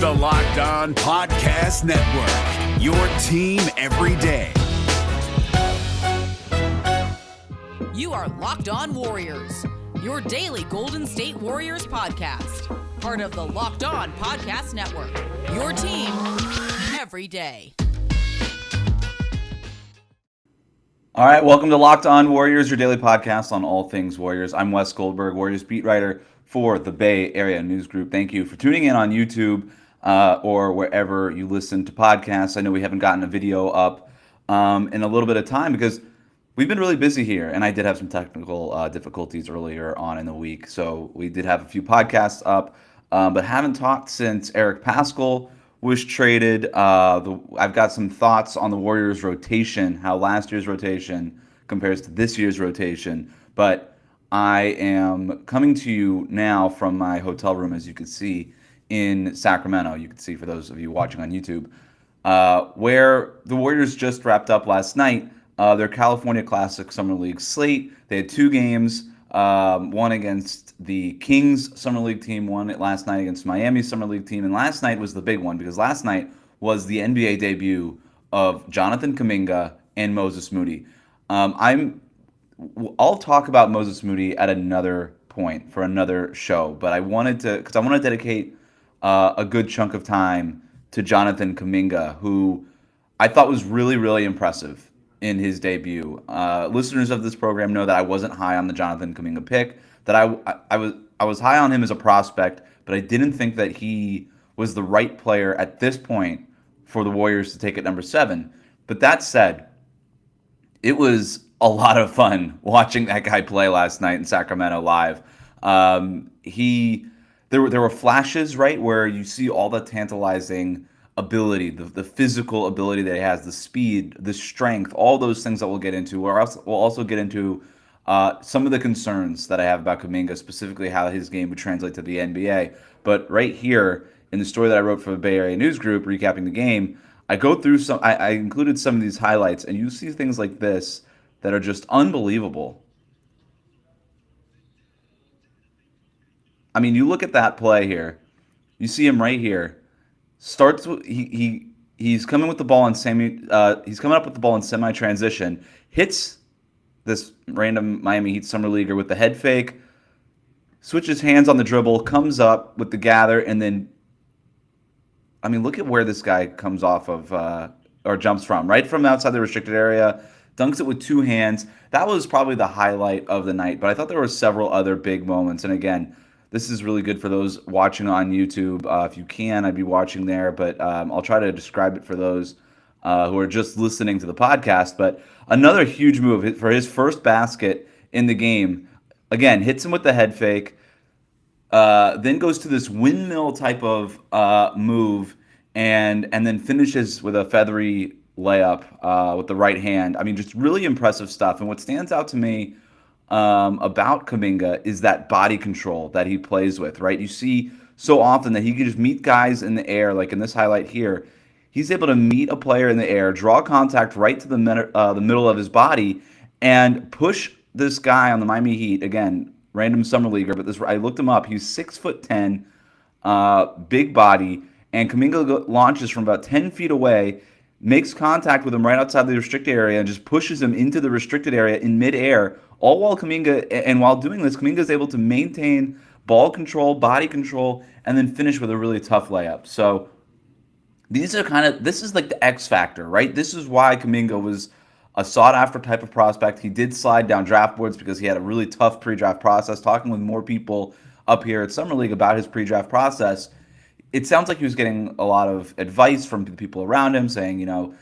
the Locked On Podcast Network, your team every day. You are Locked On Warriors, your daily Golden State Warriors podcast. Part of the Locked On Podcast Network, your team every day. All right, welcome to Locked On Warriors, your daily podcast on all things Warriors. I'm Wes Goldberg, Warriors beat writer for the Bay Area News Group. Thank you for tuning in on YouTube or wherever you listen to podcasts. I know we haven't gotten a video up in a little bit of time because we've been really busy here, and I did have some technical difficulties earlier on in the week. So we did have a few podcasts up, but haven't talked since Eric Paschall was traded. I've got some thoughts on the Warriors' rotation, how last year's rotation compares to this year's rotation. But I am coming to you now from my hotel room, as you can see, in Sacramento. You can see for those of you watching on YouTube, where the Warriors just wrapped up last night their California Classic Summer League slate. They had two games, one against the Kings Summer League team, one last night against Miami Summer League team, and last night was the big one because last night was the NBA debut of Jonathan Kuminga and Moses Moody. I'll talk about Moses Moody at another point for another show, but I want to dedicate a good chunk of time to Jonathan Kuminga, who I thought was really, really impressive in his debut. Listeners of this program know that I wasn't high on the Jonathan Kuminga pick, that I was high on him as a prospect, but I didn't think that he was the right player at this point for the Warriors to take at number 7. But that said, it was a lot of fun watching that guy play last night in Sacramento live. There were flashes, right, where you see all the tantalizing ability, the physical ability that he has, the speed, the strength, all those things that we'll get into. We'll also get into some of the concerns that I have about Kuminga, specifically how his game would translate to the NBA. But right here in the story that I wrote for the Bay Area News Group, recapping the game, I go through I included some of these highlights, and you see things like this that are just unbelievable. I mean, you look at that play here. You see him right here. Starts with, he's coming with the ball in he's coming up with the ball in semi-transition, hits this random Miami Heat summer leaguer with the head fake, switches hands on the dribble, comes up with the gather, and then, I mean, look at where this guy comes off of or jumps from, right from outside the restricted area, dunks it with two hands. That was probably the highlight of the night, but I thought there were several other big moments. And again, this is really good for those watching on YouTube. If you can, I'd be watching there, but I'll try to describe it for those who are just listening to the podcast. But another huge move for his first basket in the game. Again, hits him with the head fake, then goes to this windmill type of move, and then finishes with a feathery layup with the right hand. I mean, just really impressive stuff. And what stands out to me about Kuminga is that body control that he plays with, right? You see so often that he can just meet guys in the air, like in this highlight here. He's able to meet a player in the air, draw contact right to the middle of his body, and push this guy on the Miami Heat. Again, random summer leaguer, but I looked him up. He's 6'10", big body, and Kuminga launches from about 10 feet away, makes contact with him right outside the restricted area, and just pushes him into the restricted area in midair. All while while doing this, Kuminga is able to maintain ball control, body control, and then finish with a really tough layup. So this is like the X factor, right? This is why Kuminga was a sought-after type of prospect. He did slide down draft boards because he had a really tough pre-draft process. Talking with more people up here at Summer League about his pre-draft process, it sounds like he was getting a lot of advice from the people around him saying,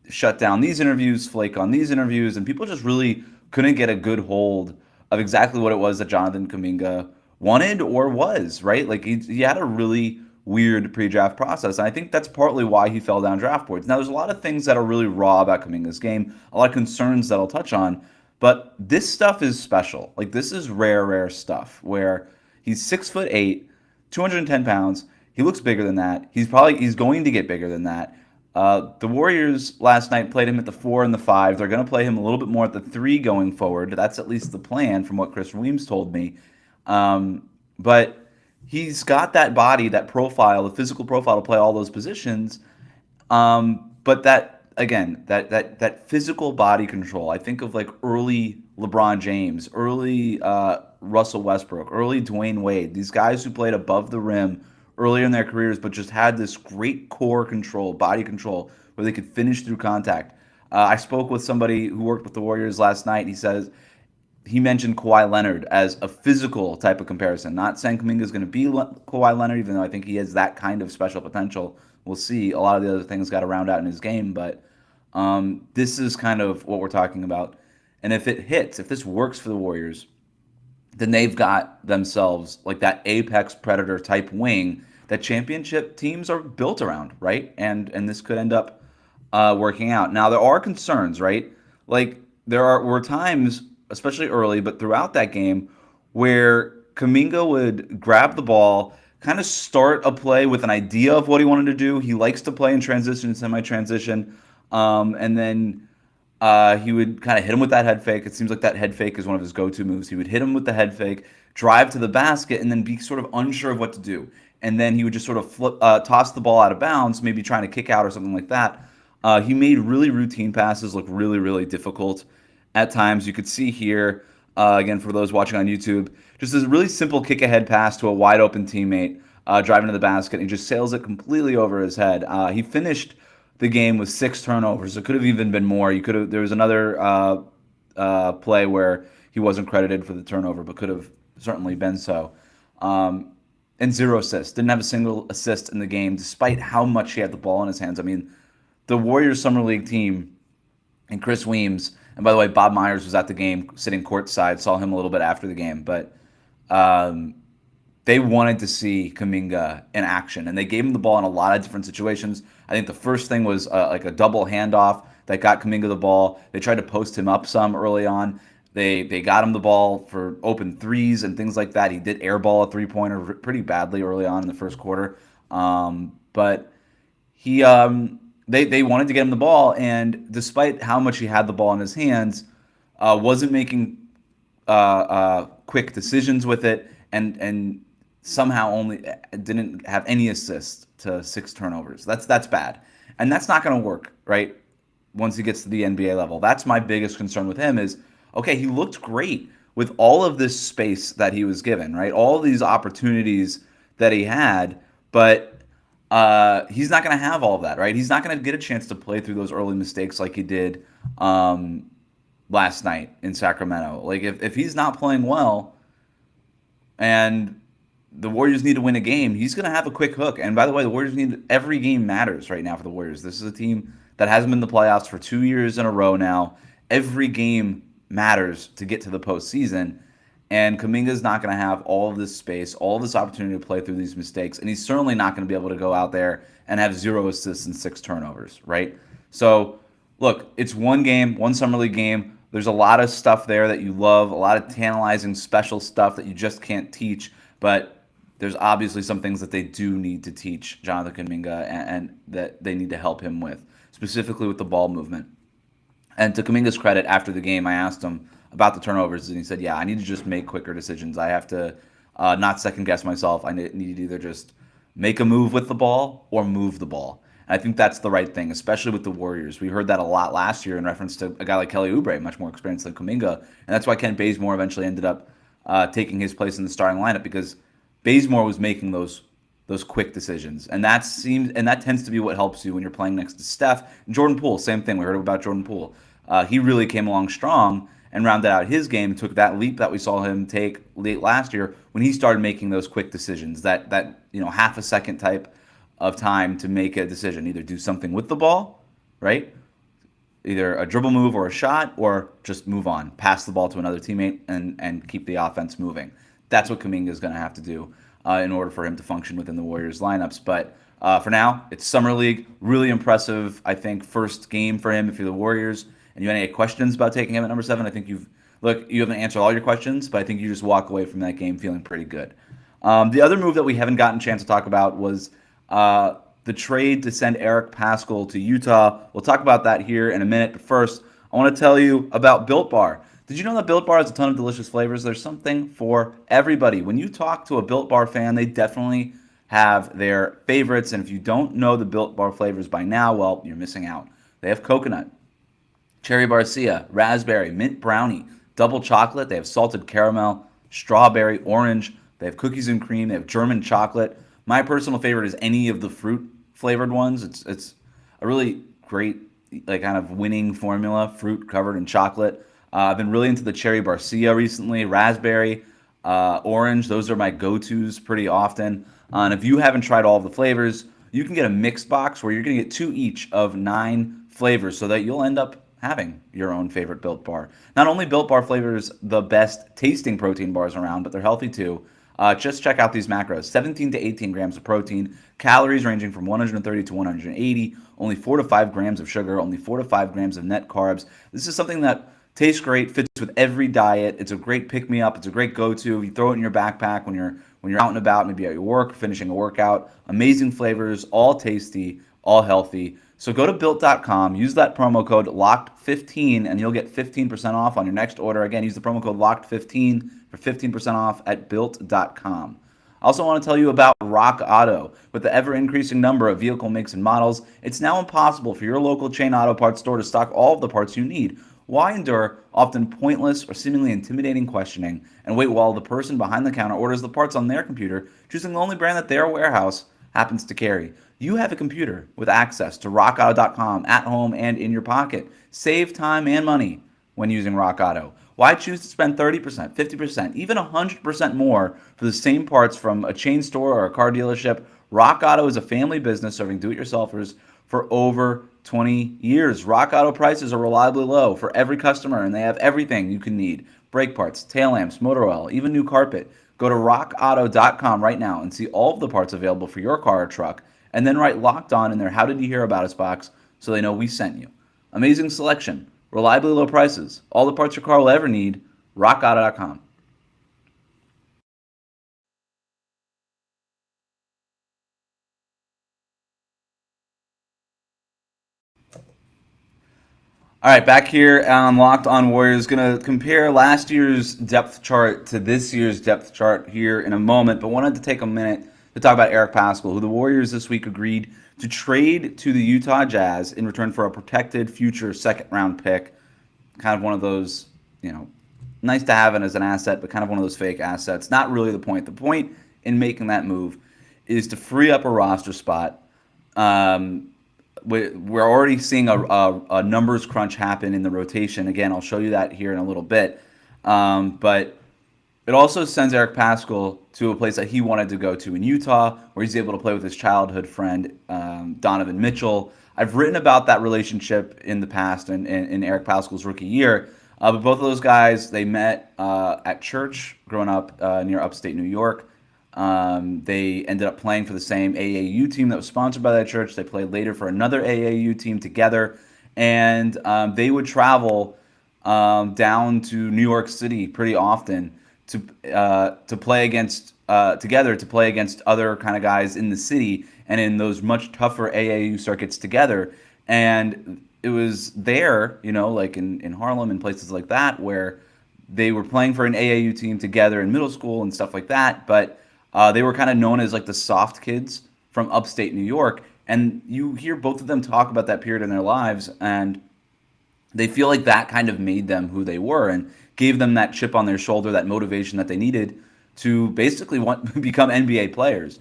shut down these interviews, flake on these interviews, and people just really couldn't get a good hold of exactly what it was that Jonathan Kuminga wanted or was, right? Like he had a really weird pre-draft process, and I think that's partly why he fell down draft boards. Now, there's a lot of things that are really raw about Kuminga's game, a lot of concerns that I'll touch on, but this stuff is special. Like, this is rare stuff where he's 6'8", 210 pounds. He looks bigger than that. He's going to get bigger than that. The Warriors last night played him at the 4 and the 5. They're going to play him a little bit more at the 3 going forward. That's at least the plan from what Chris Weems told me. But he's got that body, that profile, the physical profile to play all those positions. But that again, that physical body control. I think of like early LeBron James, early Russell Westbrook, early Dwayne Wade. These guys who played above the rim earlier in their careers, but just had this great core control, body control, where they could finish through contact. I spoke with somebody who worked with the Warriors last night. He mentioned Kawhi Leonard as a physical type of comparison. Not saying Kuminga is going to be Kawhi Leonard, even though I think he has that kind of special potential. We'll see. A lot of the other things got to round out in his game, but this is kind of what we're talking about. And if it hits, if this works for the Warriors, then they've got themselves like that apex predator type wing that championship teams are built around, right? And this could end up working out. Now there are concerns, right? Like were times, especially early, but throughout that game, where Kuminga would grab the ball, kind of start a play with an idea of what he wanted to do. He likes to play in transition and semi-transition, and then he would kind of hit him with that head fake. It seems like that head fake is one of his go-to moves. He would hit him with the head fake, drive to the basket, and then be sort of unsure of what to do. And then he would just sort of toss the ball out of bounds, maybe trying to kick out or something like that. He made really routine passes look really, really difficult at times. You could see here, again, for those watching on YouTube, just a really simple kick-ahead pass to a wide-open teammate driving to the basket, and he just sails it completely over his head. He finished the game with 6 turnovers. It could have even been more. There was another play where he wasn't credited for the turnover, but could have certainly been so. And 0 assists. Didn't have a single assist in the game, despite how much he had the ball in his hands. I mean, the Warriors Summer League team and Chris Weems, and by the way, Bob Myers was at the game sitting courtside, saw him a little bit after the game, but they wanted to see Kuminga in action, and they gave him the ball in a lot of different situations. I think the first thing was like a double handoff that got Kuminga the ball. They tried to post him up some early on. They got him the ball for open threes and things like that. He did airball a three-pointer pretty badly early on in the first quarter, but he they wanted to get him the ball, and despite how much he had the ball in his hands, wasn't making quick decisions with it, and somehow only didn't have any assists to 6 turnovers. That's bad, and that's not going to work, right? Once he gets to the NBA level, that's my biggest concern with him. Is okay, he looked great with all of this space that he was given, right? All of these opportunities that he had, but he's not going to have all of that, right? He's not going to get a chance to play through those early mistakes like he did last night in Sacramento. Like if he's not playing well and the Warriors need to win a game, he's going to have a quick hook. And by the way, the Warriors every game matters right now for the Warriors. This is a team that hasn't been in the playoffs for 2 years in a row now. Every game matters to get to the postseason. And Kuminga's not going to have all of this space, all of this opportunity to play through these mistakes. And he's certainly not going to be able to go out there and have 0 assists and 6 turnovers, right? So, look, it's one game, one Summer League game. There's a lot of stuff there that you love, a lot of tantalizing special stuff that you just can't teach. But there's obviously some things that they do need to teach Jonathan Kuminga and that they need to help him with, specifically with the ball movement. And to Kuminga's credit, after the game, I asked him about the turnovers, and he said, yeah, I need to just make quicker decisions. I have to not second-guess myself. I need to either just make a move with the ball or move the ball. And I think that's the right thing, especially with the Warriors. We heard that a lot last year in reference to a guy like Kelly Oubre, much more experienced than Kuminga. And that's why Kent Bazemore eventually ended up taking his place in the starting lineup, because Bazemore was making those quick decisions. And that tends to be what helps you when you're playing next to Steph. And Jordan Poole, same thing. We heard about Jordan Poole. He really came along strong and rounded out his game, took that leap that we saw him take late last year when he started making those quick decisions, that half a second type of time to make a decision, either do something with the ball, right? Either a dribble move or a shot, or just move on, pass the ball to another teammate and keep the offense moving. That's what Kuminga is going to have to do in order for him to function within the Warriors lineups. But for now, it's Summer League. Really impressive, I think, first game for him if you're the Warriors. And you have any questions about taking him at number 7? I think you haven't answered all your questions, but I think you just walk away from that game feeling pretty good. The other move that we haven't gotten a chance to talk about was the trade to send Eric Paschall to Utah. We'll talk about that here in a minute. But first, I want to tell you about Built Bar. Did you know that Built Bar has a ton of delicious flavors? There's something for everybody. When you talk to a Built Bar fan, they definitely have their favorites. And if you don't know the Built Bar flavors by now, well, you're missing out. They have coconut, cherry barcia, raspberry, mint brownie, double chocolate. They have salted caramel, strawberry, orange. They have cookies and cream. They have German chocolate. My personal favorite is any of the fruit flavored ones. It's a really great, like, kind of winning formula, fruit covered in chocolate. I've been really into the cherry barcia recently, raspberry, orange. Those are my go-tos pretty often. And if you haven't tried all of the flavors, you can get a mixed box where you're going to get 2 each of 9 flavors so that you'll end up having your own favorite Built Bar. Not only Built Bar flavors the best tasting protein bars around, but they're healthy too. Just check out these macros: 17 to 18 grams of protein, calories ranging from 130 to 180, only 4 to 5 grams of sugar, only 4 to 5 grams of net carbs. This is something that tastes great, fits with every diet. It's a great pick-me-up. It's a great go-to. You throw it in your backpack when you're out and about, maybe at your work, finishing a workout. Amazing flavors, all tasty, all healthy. So go to Built.com, use that promo code LOCKED15, and you'll get 15% off on your next order. Again, use the promo code LOCKED15 for 15% off at Built.com. I also want to tell you about Rock Auto. With the ever-increasing number of vehicle makes and models, it's now impossible for your local chain auto parts store to stock all of the parts you need. Why endure often pointless or seemingly intimidating questioning and wait while the person behind the counter orders the parts on their computer, choosing the only brand that their warehouse happens to carry? You have a computer with access to rockauto.com at home and in your pocket. Save time and money when using Rock Auto. Why choose to spend 30%, 50%, even 100% more for the same parts from a chain store or a car dealership? Rock Auto is a family business serving do-it-yourselfers for over 20 years. Rock Auto prices are reliably low for every customer, and they have everything you can need: brake parts, tail lamps, motor oil, even new carpet. Go to rockauto.com right now and see all of the parts available for your car or truck, and then write "Locked On" in their "How did you hear about us" box so they know we sent you. Amazing selection, reliably low prices, all the parts your car will ever need. rockauto.com. All right, back here on Locked On Warriors. Going to compare last year's depth chart to this year's depth chart here in a moment, but wanted to take a minute to talk about Eric Paschall, who the Warriors this week agreed to trade to the Utah Jazz in return for a protected future second-round pick. Kind of one of those, nice to have it as an asset, but kind of one of those fake assets. Not really the point. The point in making that move is to free up a roster spot. We're already seeing a numbers crunch happen in the rotation. Again, I'll show you that here in a little bit. But it also sends Eric Paschall to a place that he wanted to go to in Utah, where he's able to play with his childhood friend, Donovan Mitchell. I've written about that relationship in the past in Eric Paschall's rookie year. But both of those guys, they met at church growing up near upstate New York. They ended up playing for the same AAU team that was sponsored by that church. They played later for another AAU team together, and they would travel down to New York City pretty often to play against together to play against other kind of guys in the city and in those much tougher AAU circuits together. And it was there, like in Harlem and places like that, where they were playing for an AAU team together in middle school and stuff like that, but they were kind of known as like the soft kids from upstate New York. And you hear both of them talk about that period in their lives, and they feel like that kind of made them who they were and gave them that chip on their shoulder, that motivation that they needed to basically become NBA players.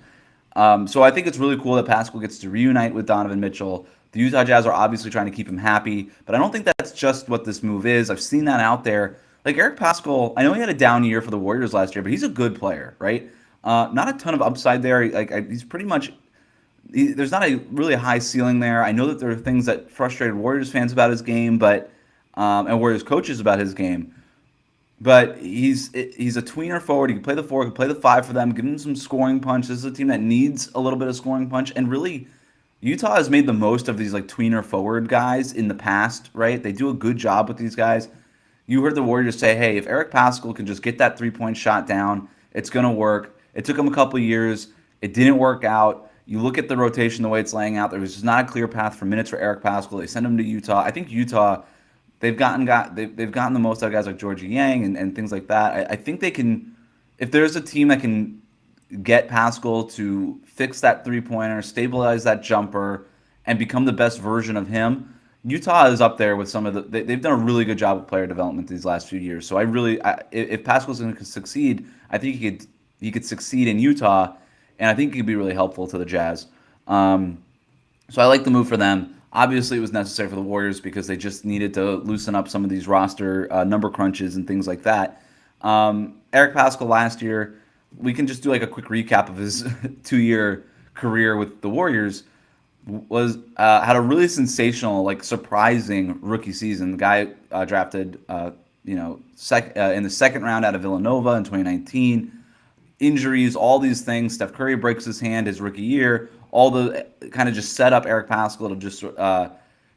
So I think it's really cool that Paschall gets to reunite with Donovan Mitchell. The Utah Jazz are obviously trying to keep him happy, but I don't think that's just what this move is. I've seen that out there. Like Eric Paschall, I know he had a down year for the Warriors last year, but he's a good player, right? Not a ton of upside there. He's pretty much. There's not a really high ceiling there. I know that there are things that frustrated Warriors fans about his game, but and Warriors coaches about his game. But he's a tweener forward. He can play the 4, he can play the 5 for them. Give him some scoring punch. This is a team that needs a little bit of scoring punch, and really, Utah has made the most of these like tweener forward guys in the past, right? They do a good job with these guys. You heard the Warriors say, "Hey, if Eric Paschall can just get that 3-point shot down, it's gonna work." It took him a couple years. It didn't work out. You look at the rotation, the way it's laying out, there was just not a clear path for minutes for Eric Paschall. They send him to Utah. I think Utah they've gotten the most out of guys like Georgie Yang and things like that. I think they can, if there's a team that can get Paschall to fix that 3-pointer, stabilize that jumper, and become the best version of him. Utah is up there with some of they've done a really good job of player development these last few years. So if Paschall's going to succeed, I think he could succeed in Utah, and I think he could be really helpful to the Jazz. So I like the move for them. Obviously, it was necessary for the Warriors because they just needed to loosen up some of these roster number crunches and things like that. Eric Paschall last year, we can just do like a quick recap of his 2-year career with the Warriors. Was had a really sensational, like surprising rookie season. The guy drafted, in the second round out of Villanova in 2019. Injuries, all these things. Steph Curry breaks his hand his rookie year. All the kind of just set up Eric Paschall to just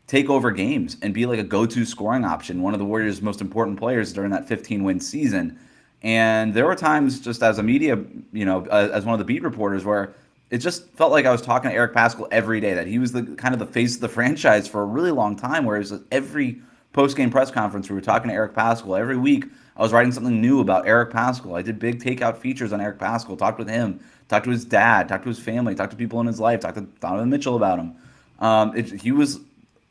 take over games and be like a go-to scoring option. One of the Warriors' most important players during that 15-win season. And there were times, just as a media, as one of the beat reporters, where it just felt like I was talking to Eric Paschall every day, that he was the kind of the face of the franchise for a really long time, where it was every post-game press conference we were talking to Eric Paschall. Every week I was writing something new about Eric Paschall. I did big takeout features on Eric Paschall, talked with him, talked to his dad, talked to his family, talked to people in his life, talked to Donovan Mitchell about him. He was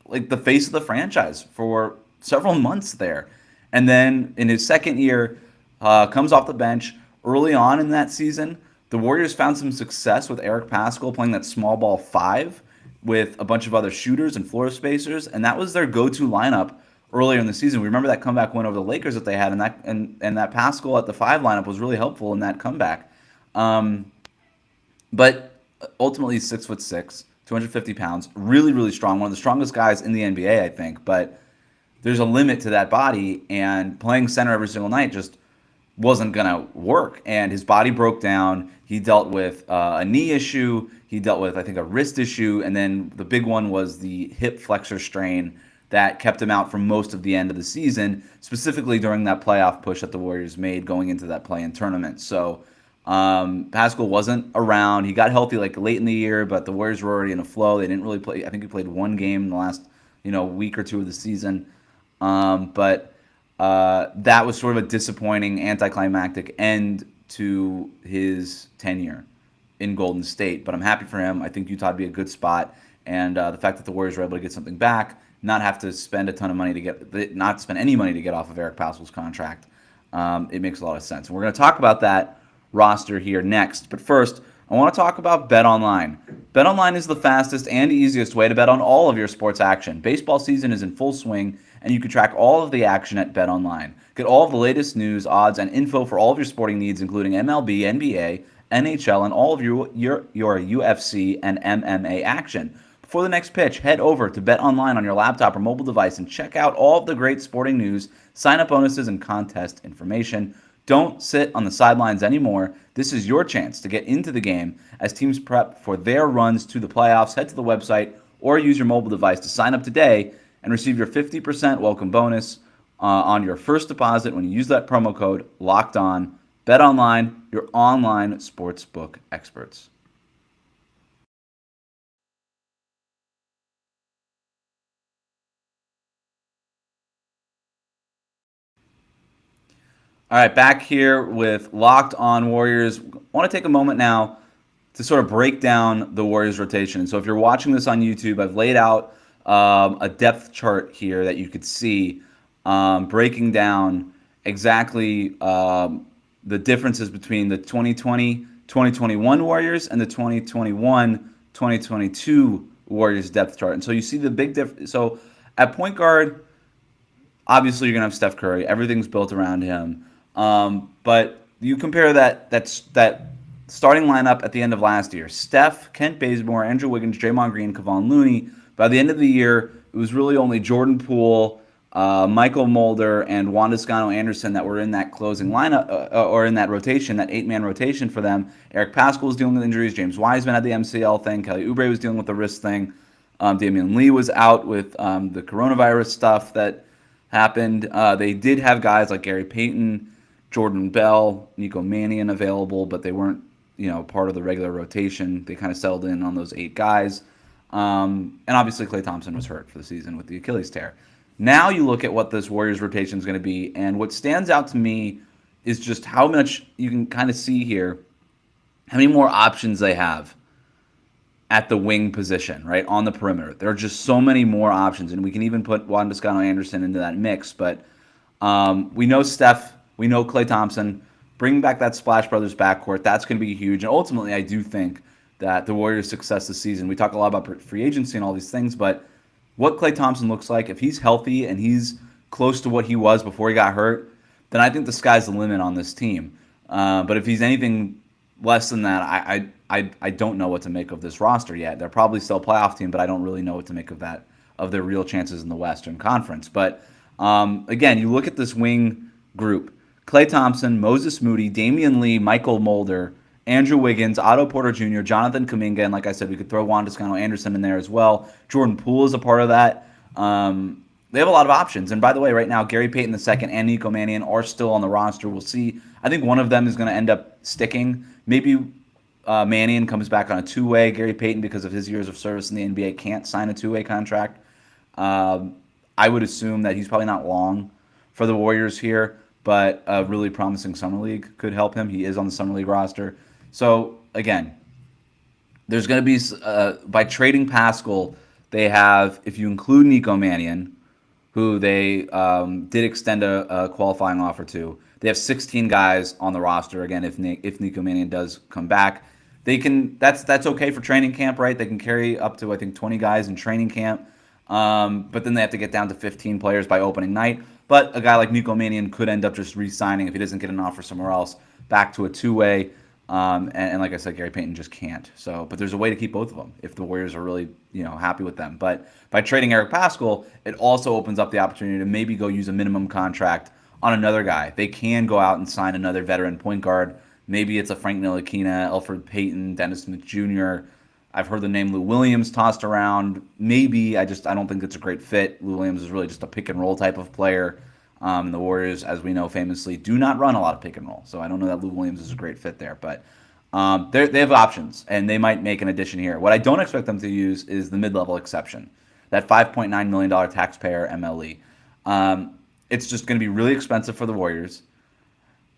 like the face of the franchise for several months there. And then in his second year, comes off the bench. Early on in that season, the Warriors found some success with Eric Paschall playing that small ball 5 with a bunch of other shooters and floor spacers, and that was their go-to lineup earlier in the season. We remember that comeback win over the Lakers that they had, and that Paschall at the 5 lineup was really helpful in that comeback. But ultimately, 6'6", 250 pounds, really, really strong, one of the strongest guys in the NBA, I think. But there's a limit to that body, and playing center every single night just wasn't going to work. And his body broke down. He dealt with a knee issue. He dealt with, I think, a wrist issue. And then the big one was the hip flexor strain that kept him out for most of the end of the season, specifically during that playoff push that the Warriors made going into that play-in tournament. So Paschall wasn't around. He got healthy like late in the year, but the Warriors were already in a flow. They didn't really play. I think he played one game in the last week or two of the season. But that was sort of a disappointing, anticlimactic end to his tenure in Golden State. But I'm happy for him. I think Utah would be a good spot. And the fact that the Warriors were able to get something back, not have to spend a ton of money not spend any money to get off of Eric Paschall's contract, it makes a lot of sense. And we're going to talk about that roster here next. But first, I want to talk about BetOnline. BetOnline is the fastest and easiest way to bet on all of your sports action. Baseball season is in full swing, and you can track all of the action at BetOnline. Get all of the latest news, odds, and info for all of your sporting needs, including MLB, NBA, NHL, and all of your UFC and MMA action. Before the next pitch, head over to BetOnline on your laptop or mobile device and check out all of the great sporting news, sign-up bonuses, and contest information. Don't sit on the sidelines anymore. This is your chance to get into the game as teams prep for their runs to the playoffs. Head to the website or use your mobile device to sign up today and receive your 50% welcome bonus on your first deposit when you use that promo code LOCKEDON. BetOnline, your online sportsbook experts. All right, back here with Locked On Warriors. I want to take a moment now to sort of break down the Warriors rotation. So if you're watching this on YouTube, I've laid out a depth chart here that you could see breaking down exactly the differences between the 2020-2021 Warriors and the 2021-2022 Warriors depth chart. And so you see the big difference. So at point guard, obviously you're going to have Steph Curry. Everything's built around him. But you compare that starting lineup at the end of last year: Steph, Kent Bazemore, Andrew Wiggins, Draymond Green, Kevon Looney. By the end of the year, it was really only Jordan Poole, Michael Mulder, and Juan Toscano-Anderson that were in that closing lineup or in that rotation, that 8-man rotation for them. Eric Paschall was dealing with injuries. James Wiseman had the MCL thing. Kelly Oubre was dealing with the wrist thing. Damian Lee was out with the coronavirus stuff that happened. They did have guys like Gary Payton, Jordan Bell, Nico Mannion available, but they weren't, part of the regular rotation. They kind of settled in on those 8 guys. And obviously Klay Thompson was hurt for the season with the Achilles tear. Now you look at what this Warriors rotation is going to be, and what stands out to me is just how much you can kind of see here, how many more options they have at the wing position, right, on the perimeter. There are just so many more options, and we can even put Juan Toscano-Anderson into that mix. But we know Steph, we know Klay Thompson. Bring back that Splash Brothers backcourt. That's going to be huge. And ultimately, I do think that the Warriors' success this season, we talk a lot about free agency and all these things, but what Klay Thompson looks like, if he's healthy and he's close to what he was before he got hurt, then I think the sky's the limit on this team. But if he's anything less than that, I don't know what to make of this roster yet. They're probably still a playoff team, but I don't really know what to make of that, of their real chances in the Western Conference. But again, you look at this wing group: Klay Thompson, Moses Moody, Damian Lee, Michael Mulder, Andrew Wiggins, Otto Porter Jr., Jonathan Kuminga, and like I said, we could throw Juan Toscano-Anderson in there as well. Jordan Poole is a part of that. They have a lot of options. And by the way, right now, Gary Payton II and Nico Mannion are still on the roster. We'll see. I think one of them is going to end up sticking. Maybe Mannion comes back on a two-way. Gary Payton, because of his years of service in the NBA, can't sign a two-way contract. I would assume that he's probably not long for the Warriors here, but a really promising Summer League could help him. He is on the Summer League roster. So, again, there's going to be, by trading Paschall, they have, if you include Nico Mannion, who they did extend a qualifying offer to, they have 16 guys on the roster. Again, if Nico Mannion does come back, they can. That's okay for training camp, right? They can carry up to, I think, 20 guys in training camp. But then they have to get down to 15 players by opening night. But a guy like Nico Mannion could end up just re-signing, if he doesn't get an offer somewhere else, back to a two-way. And like I said, Gary Payton just can't. So, but there's a way to keep both of them if the Warriors are really, happy with them. But by trading Eric Paschall, it also opens up the opportunity to maybe go use a minimum contract on another guy. They can go out and sign another veteran point guard. Maybe it's a Frank Ntilikina, Elfrid Payton, Dennis Smith Jr. I've heard the name Lou Williams tossed around. Maybe. I don't think it's a great fit. Lou Williams is really just a pick and roll type of player. The Warriors, as we know famously, do not run a lot of pick and roll. So I don't know that Lou Williams is a great fit there. But they have options, and they might make an addition here. What I don't expect them to use is the mid-level exception, that $5.9 million taxpayer MLE. It's just going to be really expensive for the Warriors.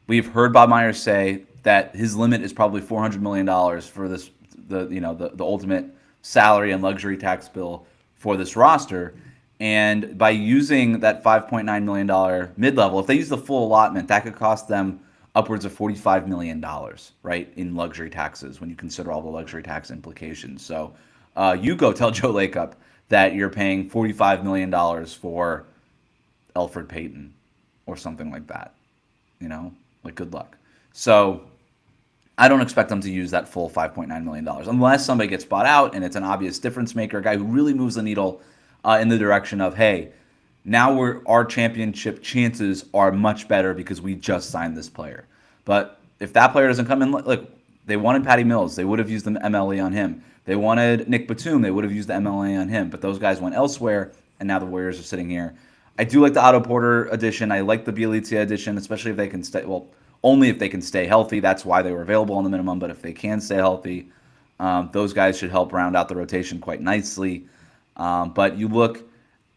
We've heard Bob Myers say that his limit is probably $400 million for this, the ultimate salary and luxury tax bill for this roster. And by using that $5.9 million mid-level, if they use the full allotment, that could cost them upwards of $45 million, right, in luxury taxes when you consider all the luxury tax implications. So you go tell Joe Lacob that you're paying $45 million for Elfrid Payton or something like that. Good luck. So I don't expect them to use that full $5.9 million unless somebody gets bought out and it's an obvious difference maker, a guy who really moves the needle in the direction of, hey, now our championship chances are much better because we just signed this player. But if that player doesn't come in, look, they wanted Patty Mills. They would have used the MLE on him. They wanted Nick Batum. They would have used the MLE on him. But those guys went elsewhere, and now the Warriors are sitting here. I do like the Otto Porter addition. I like the Bjelica addition, especially if they can stay, well, only if they can stay healthy. That's why they were available on the minimum. But if they can stay healthy, those guys should help round out the rotation quite nicely. But you look,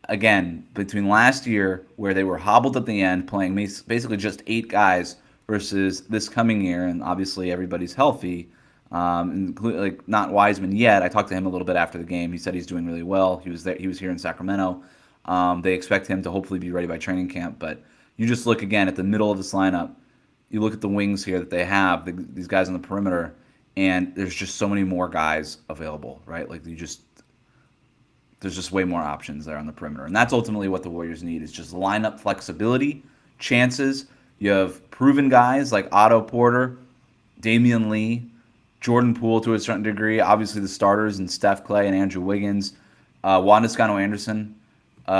again, between last year where they were hobbled at the end, playing basically just 8 guys, versus this coming year, and obviously everybody's healthy, including not Wiseman yet. I talked to him a little bit after the game. He said he's doing really well. He was there. He was here in Sacramento. They expect him to hopefully be ready by training camp. But you just look again at the middle of this lineup. You look at the wings here that they have, these guys on the perimeter, and there's just so many more guys available, right? There's just way more options there on the perimeter. And that's ultimately what the Warriors need, is just lineup flexibility, chances. You have proven guys like Otto Porter, Damian Lee, Jordan Poole to a certain degree, obviously the starters, and Steph, Klay, and Andrew Wiggins, Juan Toscano-Anderson,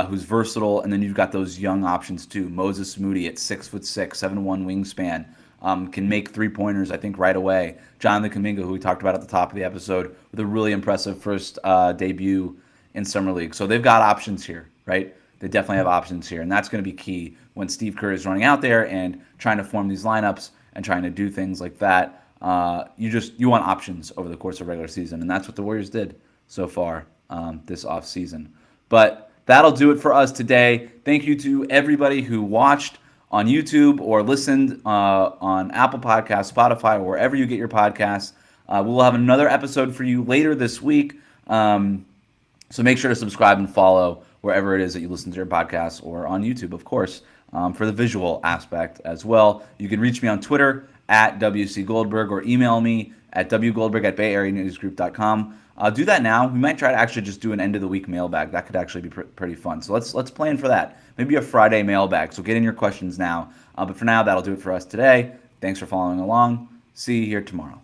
who's versatile, and then you've got those young options too. Moses Moody at 6'6", 7'1" wingspan, can make three-pointers, I think, right away. Jonathan Kuminga, who we talked about at the top of the episode, with a really impressive first debut in Summer League. So they've got options here, right? They definitely have options here, and that's going to be key when Steve Kerr is running out there and trying to form these lineups and trying to do things like that. You want options over the course of regular season, and that's what the Warriors did so far this offseason. But that'll do it for us today. Thank you to everybody who watched on YouTube or listened on Apple Podcasts, Spotify, or wherever you get your podcasts. We'll have another episode for you later this week. So make sure to subscribe and follow wherever it is that you listen to your podcasts, or on YouTube, of course, for the visual aspect as well. You can reach me on Twitter at WC Goldberg, or email me at wgoldberg@bayareanewsgroup.com. Do that now. We might try to actually just do an end of the week mailbag. That could actually be pretty fun. So let's plan for that. Maybe a Friday mailbag. So get in your questions now. But for now, that'll do it for us today. Thanks for following along. See you here tomorrow.